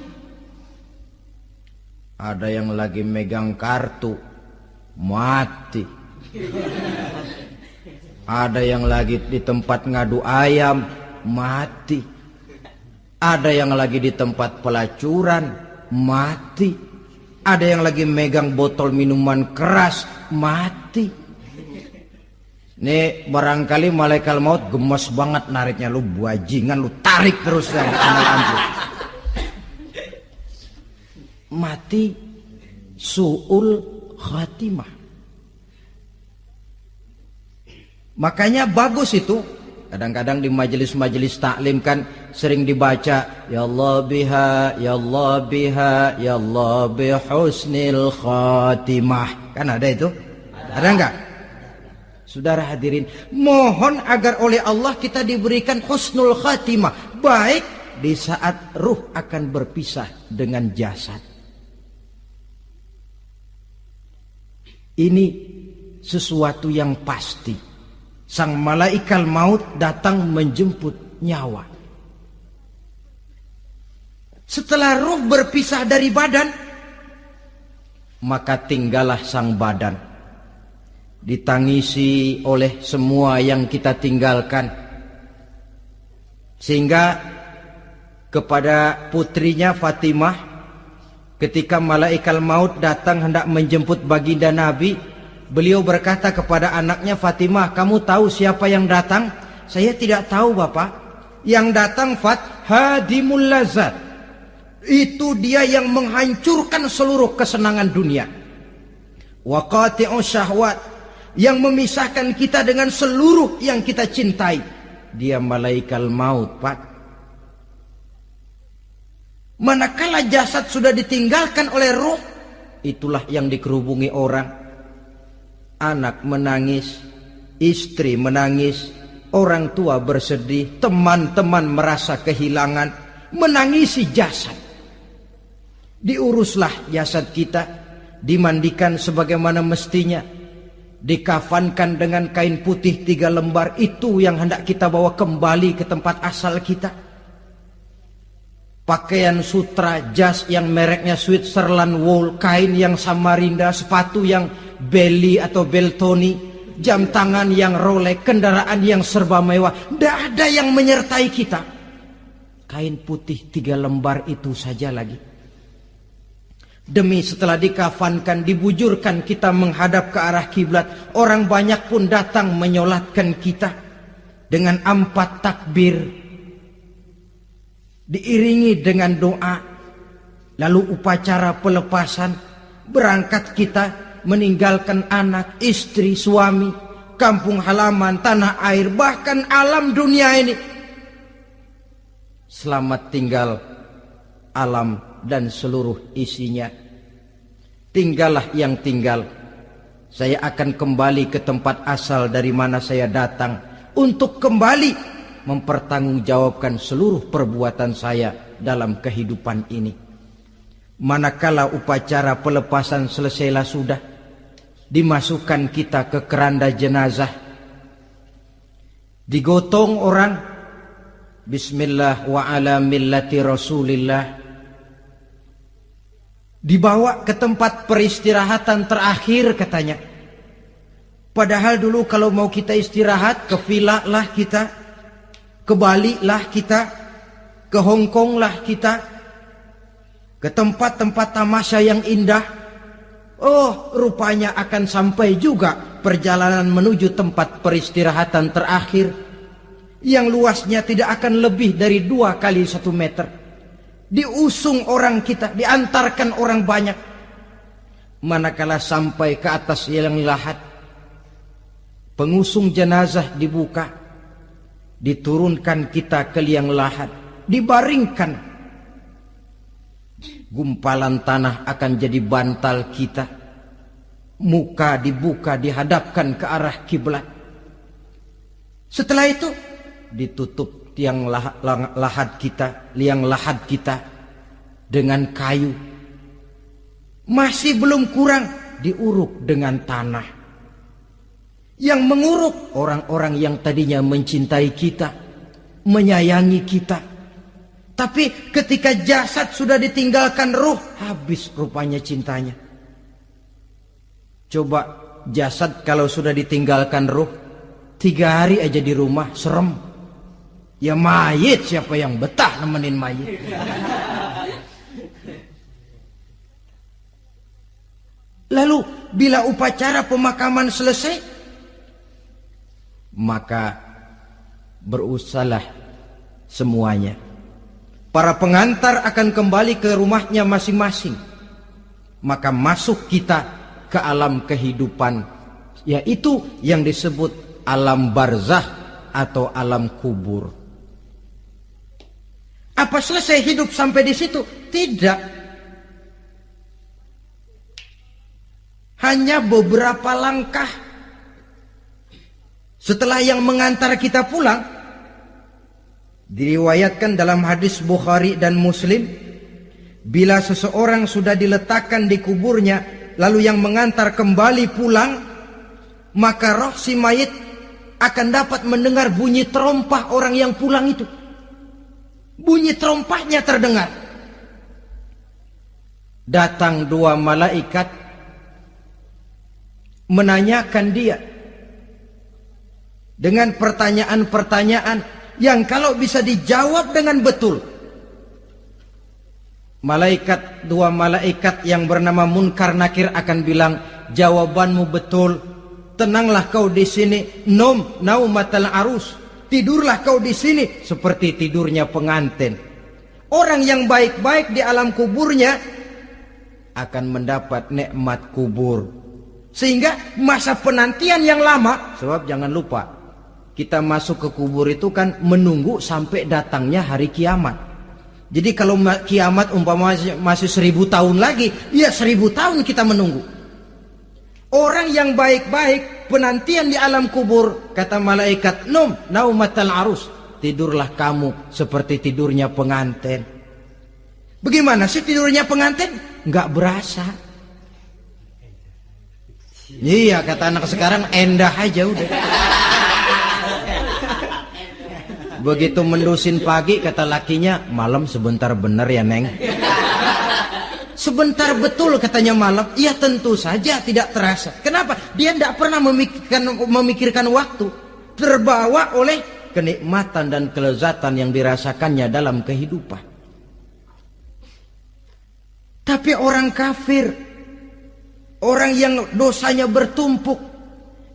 Ada yang lagi megang kartu, mati. Ada yang lagi di tempat ngadu ayam, mati. Ada yang lagi di tempat pelacuran, mati. Ada yang lagi megang botol minuman keras, mati. Nih barangkali malaikat maut gemes banget nariknya, lu bajingan, lu tarik terus ya, mati su'ul khatimah. Makanya bagus itu. Kadang-kadang di majelis-majelis taklim kan sering dibaca, ya Allah biha, ya Allah biha, ya Allah bihusnil khatimah. Kan ada itu? Ada enggak? Saudara hadirin, mohon agar oleh Allah kita diberikan husnul khatimah, baik di saat ruh akan berpisah dengan jasad. Ini sesuatu yang pasti. Sang malaikat maut datang menjemput nyawa. Setelah ruh berpisah dari badan, maka tinggallah sang badan, ditangisi oleh semua yang kita tinggalkan. Sehingga kepada putrinya Fatimah, ketika malaikat maut datang hendak menjemput baginda Nabi, beliau berkata kepada anaknya, Fatimah, kamu tahu siapa yang datang? Saya tidak tahu, Bapak. Yang datang hadimul lazat. Itu dia yang menghancurkan seluruh kesenangan dunia. Wa qati'us syahwat, yang memisahkan kita dengan seluruh yang kita cintai. Dia malaikat maut, Pak. Manakala jasad sudah ditinggalkan oleh ruh, itulah yang dikerubungi orang. Anak menangis, istri menangis, orang tua bersedih, teman-teman merasa kehilangan, menangisi jasad. Diuruslah jasad kita, dimandikan sebagaimana mestinya, dikafankan dengan kain putih 3 lembar, itu yang hendak kita bawa kembali ke tempat asal kita. Pakaian sutra, jas yang mereknya Switzerland wool, kain yang Samarinda, sepatu yang Belly atau Beltoni, jam tangan yang Rolex, kendaraan yang serba mewah, tidak ada yang menyertai kita. Kain putih 3 lembar itu saja lagi. Demi setelah dikafankan, dibujurkan kita menghadap ke arah kiblat, orang banyak pun datang menyolatkan kita dengan 4 takbir, diiringi dengan doa, lalu upacara pelepasan, berangkat kita meninggalkan anak, istri, suami, kampung halaman, tanah air, bahkan alam dunia ini. Selamat tinggal alam dan seluruh isinya. Tinggallah yang tinggal. Saya akan kembali ke tempat asal dari mana saya datang, untuk kembali mempertanggungjawabkan seluruh perbuatan saya dalam kehidupan ini. Manakala upacara pelepasan selesailah sudah, dimasukkan kita ke keranda jenazah, digotong orang, bismillah wa ala millati rasulillah, dibawa ke tempat peristirahatan terakhir katanya. Padahal dulu kalau mau kita istirahat, ke villa lah kita, ke Bali lah kita, ke Hong Kong lah kita, ke tempat-tempat tamasya yang indah. Oh, rupanya akan sampai juga perjalanan menuju tempat peristirahatan terakhir, yang luasnya tidak akan lebih dari 2 kali 1 meter. Diusung orang kita, diantarkan orang banyak. Manakala sampai ke atas liang lahat, pengusung jenazah dibuka, diturunkan kita ke liang lahat, dibaringkan. Gumpalan tanah akan jadi bantal kita. Muka dibuka, dihadapkan ke arah kiblat. Setelah itu ditutup liang lahat kita dengan kayu. Masih belum kurang, diuruk dengan tanah. Yang menguruk orang-orang yang tadinya mencintai kita, menyayangi kita. Tapi ketika jasad sudah ditinggalkan ruh, habis rupanya cintanya. Coba jasad kalau sudah ditinggalkan ruh, 3 hari aja di rumah, serem. Ya mayit, siapa yang betah nemenin mayit? Lalu bila upacara pemakaman selesai, maka berusahalah semuanya. Para pengantar akan kembali ke rumahnya masing-masing. Maka masuk kita ke alam kehidupan, yaitu yang disebut alam barzah atau alam kubur. Apa selesai hidup sampai di situ? Tidak. Hanya beberapa langkah setelah yang mengantar kita pulang. Diriwayatkan dalam hadis Bukhari dan Muslim, bila seseorang sudah diletakkan di kuburnya, lalu yang mengantar kembali pulang, maka roh si mayit akan dapat mendengar bunyi terompah orang yang pulang itu. Bunyi terompahnya terdengar. Datang dua malaikat menanyakan dia dengan pertanyaan-pertanyaan yang kalau bisa dijawab dengan betul, dua malaikat yang bernama Munkar Nakir akan bilang, jawabanmu betul, tenanglah kau di sini, naumatal arus, tidurlah kau di sini seperti tidurnya pengantin. Orang yang baik-baik di alam kuburnya akan mendapat nikmat kubur, sehingga masa penantian yang lama. Sebab jangan lupa, kita masuk ke kubur itu kan menunggu sampai datangnya hari kiamat. Jadi kalau kiamat umpama masih 1000 tahun lagi, ya 1000 tahun kita menunggu. Orang yang baik-baik penantian di alam kubur, kata malaikat, naumatal arus, tidurlah kamu seperti tidurnya pengantin. Bagaimana sih tidurnya pengantin? Nggak berasa. Iya, kata anak sekarang, endah aja udah. Begitu mendusin pagi, kata lakinya, malam sebentar bener ya Neng. Sebentar betul katanya malam. Ya tentu saja tidak terasa. Kenapa? Dia tidak pernah memikirkan waktu. Terbawa oleh kenikmatan dan kelezatan yang dirasakannya dalam kehidupan. Tapi orang kafir, orang yang dosanya bertumpuk,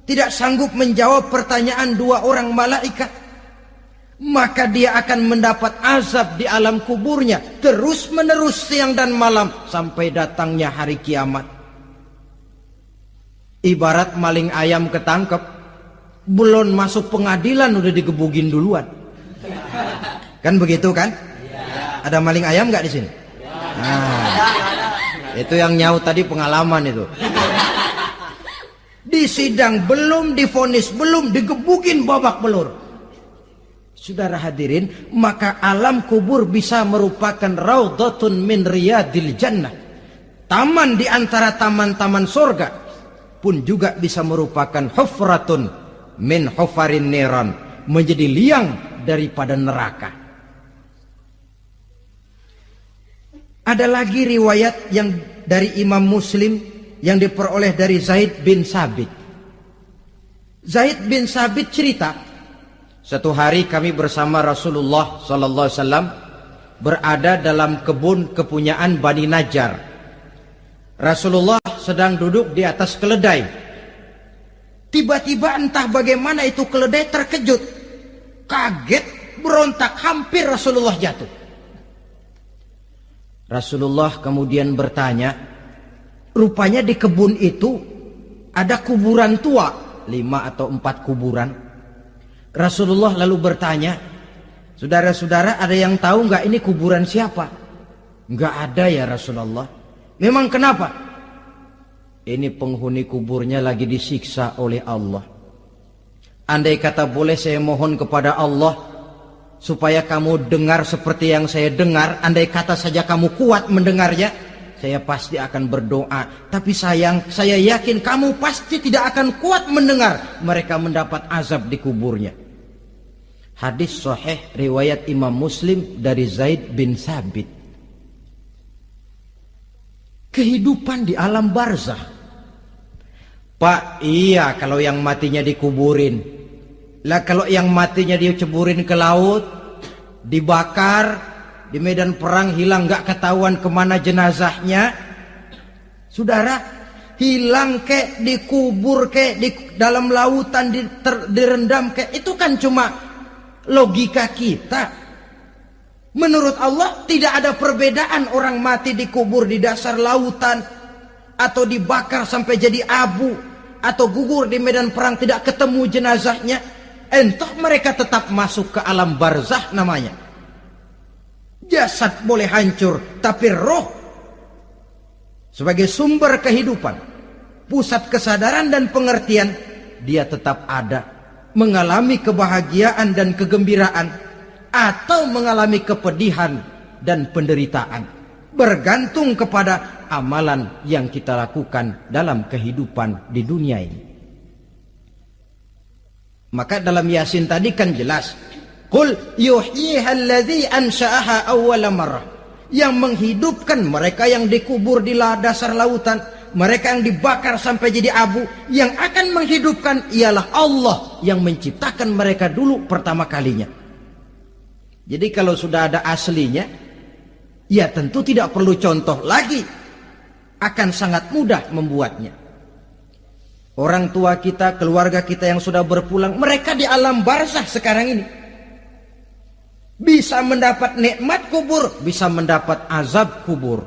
tidak sanggup menjawab pertanyaan dua orang malaikat, maka dia akan mendapat azab di alam kuburnya terus menerus siang dan malam sampai datangnya hari kiamat. Ibarat maling ayam ketangkep, belum masuk pengadilan udah digebugin duluan. Kan begitu kan? Ada maling ayam nggak di sini? Nah, itu yang nyaut tadi pengalaman itu. Di sidang belum divonis, belum digebugin babak belur. Saudara hadirin, maka alam kubur bisa merupakan raudhatun min riyadil jannah. Taman di antara taman-taman surga, pun juga bisa merupakan hufratun min hufarin niran, menjadi liang daripada neraka. Ada lagi riwayat yang dari Imam Muslim yang diperoleh dari Zaid bin Sabit. Zaid bin Sabit cerita, satu hari kami bersama Rasulullah SAW berada dalam kebun kepunyaan Bani Najjar. Rasulullah sedang duduk di atas keledai. Tiba-tiba entah bagaimana itu keledai terkejut, kaget, berontak, hampir Rasulullah jatuh. Rasulullah kemudian bertanya, rupanya di kebun itu ada kuburan tua, 5 atau 4 kuburan. Rasulullah lalu bertanya, saudara-saudara ada yang tahu nggak ini kuburan siapa? Nggak ada ya Rasulullah. Memang kenapa? Ini penghuni kuburnya lagi disiksa oleh Allah. Andai kata boleh saya mohon kepada Allah supaya kamu dengar seperti yang saya dengar, andai kata saja kamu kuat mendengarnya, saya pasti akan berdoa. Tapi sayang, saya yakin kamu pasti tidak akan kuat mendengar mereka mendapat azab di kuburnya. Hadis sahih riwayat Imam Muslim dari Zaid bin Sabit. Kehidupan di alam barzah. Pak, iya kalau yang matinya dikuburin. Lah kalau yang matinya diceburin ke laut, dibakar, di medan perang hilang gak ketahuan kemana jenazahnya. Saudara, hilang kek, dikubur kek, di dalam lautan direndam kek, itu kan cuma logika kita. Menurut Allah tidak ada perbedaan orang mati dikubur di dasar lautan, atau dibakar sampai jadi abu, atau gugur di medan perang tidak ketemu jenazahnya. Entah mereka tetap masuk ke alam barzah namanya. Jasad boleh hancur, tapi roh sebagai sumber kehidupan, pusat kesadaran dan pengertian, dia tetap ada, mengalami kebahagiaan dan kegembiraan, atau mengalami kepedihan dan penderitaan, bergantung kepada amalan yang kita lakukan dalam kehidupan di dunia ini. Maka dalam Yasin tadi kan jelas, qul yuhyiha alladzi ansha'aha awwala marrah, yang menghidupkan mereka yang dikubur di dasar lautan, mereka yang dibakar sampai jadi abu, yang akan menghidupkan ialah Allah yang menciptakan mereka dulu pertama kalinya. Jadi kalau sudah ada aslinya, ya tentu tidak perlu contoh lagi, akan sangat mudah membuatnya. Orang tua kita, keluarga kita yang sudah berpulang, mereka di alam barzah sekarang ini bisa mendapat nikmat kubur, bisa mendapat azab kubur,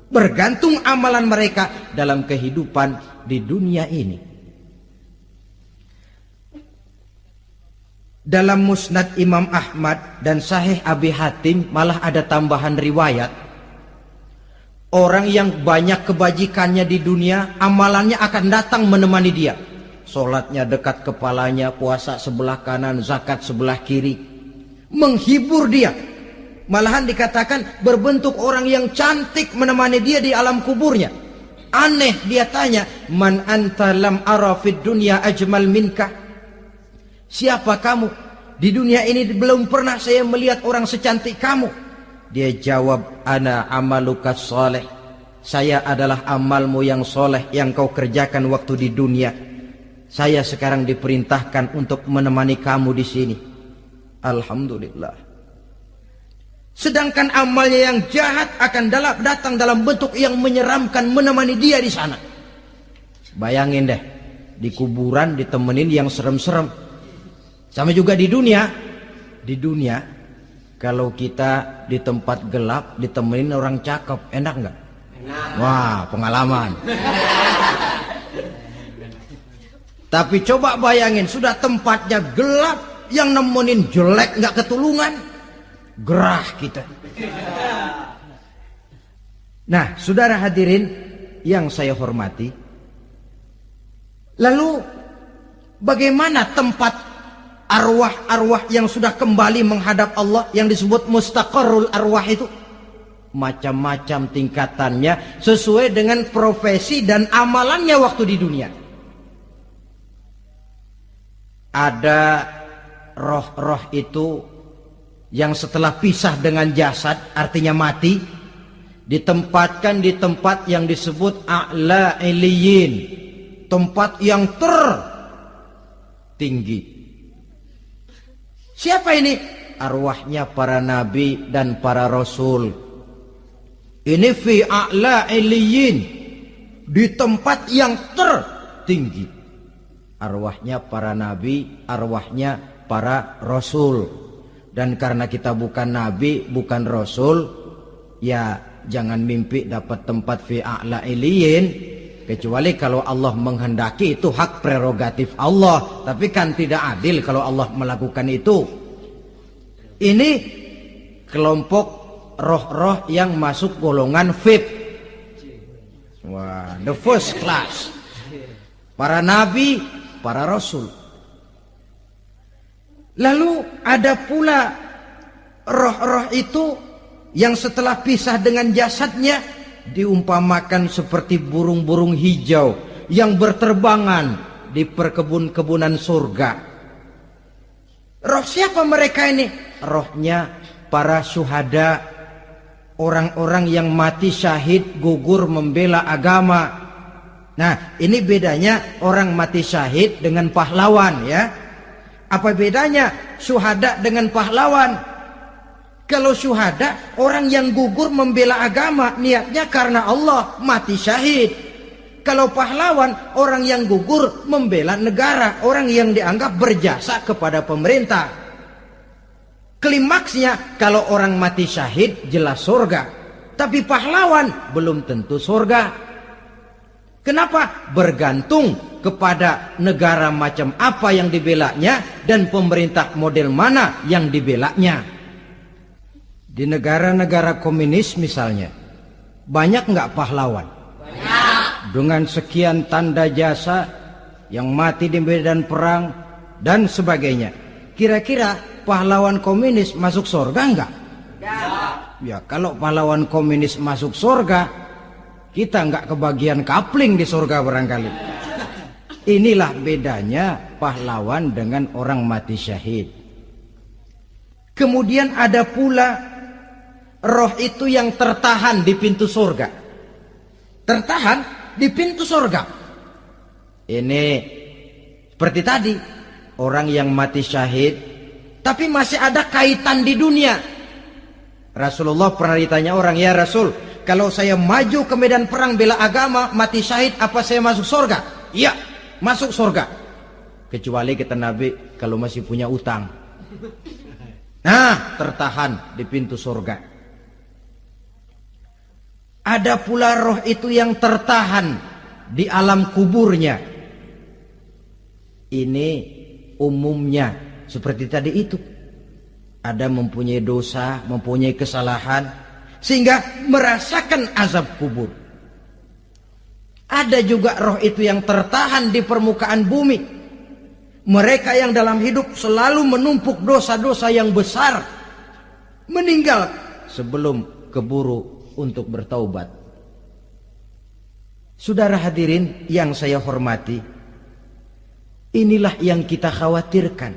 bergantung amalan mereka dalam kehidupan di dunia ini. Dalam Musnad Imam Ahmad dan Sahih Abi Hatim malah ada tambahan riwayat, orang yang banyak kebajikannya di dunia, amalannya akan datang menemani dia. Sholatnya dekat kepalanya, puasa sebelah kanan, zakat sebelah kiri, menghibur dia. Malahan dikatakan berbentuk orang yang cantik menemani dia di alam kuburnya. Aneh, dia tanya, man anta lam ara fid dunya ajmal minka. Siapa kamu? Di dunia ini belum pernah saya melihat orang secantik kamu. Dia jawab, ana amaluka soleh. Saya adalah amalmu yang soleh yang kau kerjakan waktu di dunia. Saya sekarang diperintahkan untuk menemani kamu di sini. Alhamdulillah. Sedangkan amalnya yang jahat akan datang dalam bentuk yang menyeramkan menemani dia di sana. Bayangin deh, di kuburan ditemenin yang serem-serem. Sama juga di dunia. Di dunia, kalau kita di tempat gelap ditemenin orang cakep, enak nggak? Wah, pengalaman. Tapi coba bayangin, sudah tempatnya gelap, yang nemenin jelek nggak ketulungan, gerah kita. Nah, saudara hadirin yang saya hormati, lalu bagaimana tempat arwah-arwah yang sudah kembali menghadap Allah yang disebut mustaqarrul arwah itu? Macam-macam tingkatannya sesuai dengan profesi dan amalannya waktu di dunia. Ada roh-roh itu yang setelah pisah dengan jasad, artinya mati, ditempatkan di tempat yang disebut a'la iliyin, tempat yang tertinggi. Siapa ini? Arwahnya para nabi dan para rasul. Ini fi a'la iliyin, di tempat yang tertinggi. Arwahnya para nabi, arwahnya para rasul. Dan karena kita bukan nabi, bukan rasul, ya jangan mimpi dapat tempat fi a'la iliyin, kecuali kalau Allah menghendaki. Itu hak prerogatif Allah, tapi kan tidak adil kalau Allah melakukan itu. Ini kelompok roh-roh yang masuk golongan VIP. Wah, the first class. Para nabi, para rasul. Lalu ada pula roh-roh itu yang setelah pisah dengan jasadnya diumpamakan seperti burung-burung hijau yang berterbangan di perkebun-kebunan surga. Roh siapa mereka ini? Rohnya para syuhada, orang-orang yang mati syahid gugur membela agama. Nah, ini bedanya orang mati syahid dengan pahlawan, ya. Apa bedanya syuhada dengan pahlawan? Kalau syuhada, orang yang gugur membela agama, niatnya karena Allah, mati syahid. Kalau pahlawan, orang yang gugur membela negara, orang yang dianggap berjasa kepada pemerintah. Klimaksnya, kalau orang mati syahid jelas surga, tapi pahlawan belum tentu surga. Kenapa? Bergantung kepada negara macam apa yang dibelanya dan pemerintah model mana yang dibelanya. Di negara-negara komunis misalnya, banyak nggak pahlawan? Dengan sekian tanda jasa yang mati di medan perang dan sebagainya. Kira-kira pahlawan komunis masuk surga enggak? Ya, kalau pahlawan komunis masuk surga, kita enggak kebagian kapling di surga barangkali. Inilah bedanya pahlawan dengan orang mati syahid. Kemudian ada pula roh itu yang tertahan di pintu surga. Tertahan di pintu surga. Ini seperti tadi, orang yang mati syahid tapi masih ada kaitan di dunia. Rasulullah pernah ditanya orang, "Ya Rasul, kalau saya maju ke medan perang bela agama, mati syahid, apa saya masuk surga?" "Iya, masuk surga. Kecuali," kata Nabi, "kalau masih punya utang." Nah, tertahan di pintu surga. Ada pula roh itu yang tertahan di alam kuburnya. Ini umumnya seperti tadi itu. Ada mempunyai dosa, mempunyai kesalahan, sehingga merasakan azab kubur. Ada juga roh itu yang tertahan di permukaan bumi. Mereka yang dalam hidup selalu menumpuk dosa-dosa yang besar, meninggal sebelum keburu untuk bertaubat. Saudara hadirin yang saya hormati, inilah yang kita khawatirkan.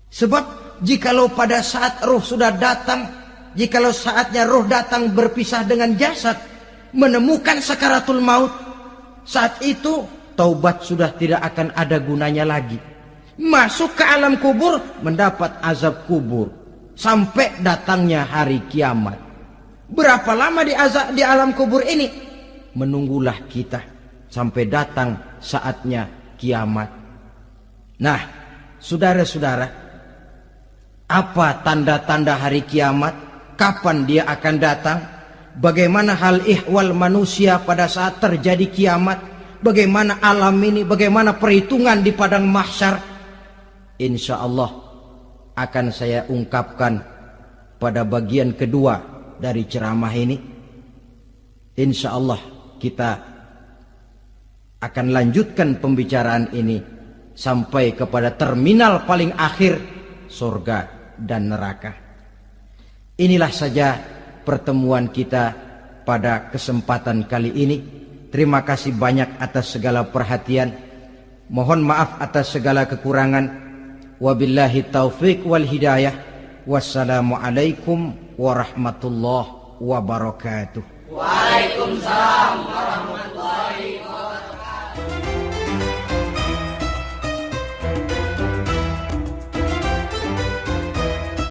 Sebab jikalau pada saat roh sudah datang, jikalau saatnya roh datang berpisah dengan jasad, menemukan sakaratul maut, saat itu taubat sudah tidak akan ada gunanya lagi. Masuk ke alam kubur, mendapat azab kubur sampai datangnya hari kiamat. Berapa lama di alam kubur ini? Menunggulah kita sampai datang saatnya kiamat. Nah, saudara-saudara, apa tanda-tanda hari kiamat? Kapan dia akan datang? Bagaimana hal ihwal manusia pada saat terjadi kiamat? Bagaimana alam ini? Bagaimana perhitungan di padang mahsyar? Insya Allah akan saya ungkapkan pada bagian kedua dari ceramah ini. Insya Allah kita akan lanjutkan pembicaraan ini sampai kepada terminal paling akhir, surga dan neraka. Inilah saja pertemuan kita pada kesempatan kali ini. Terima kasih banyak atas segala perhatian. Mohon maaf atas segala kekurangan. Wabillahi taufiq wal hidayah. Wassalamualaikum warahmatullahi wabarakatuh. Waalaikumsalam.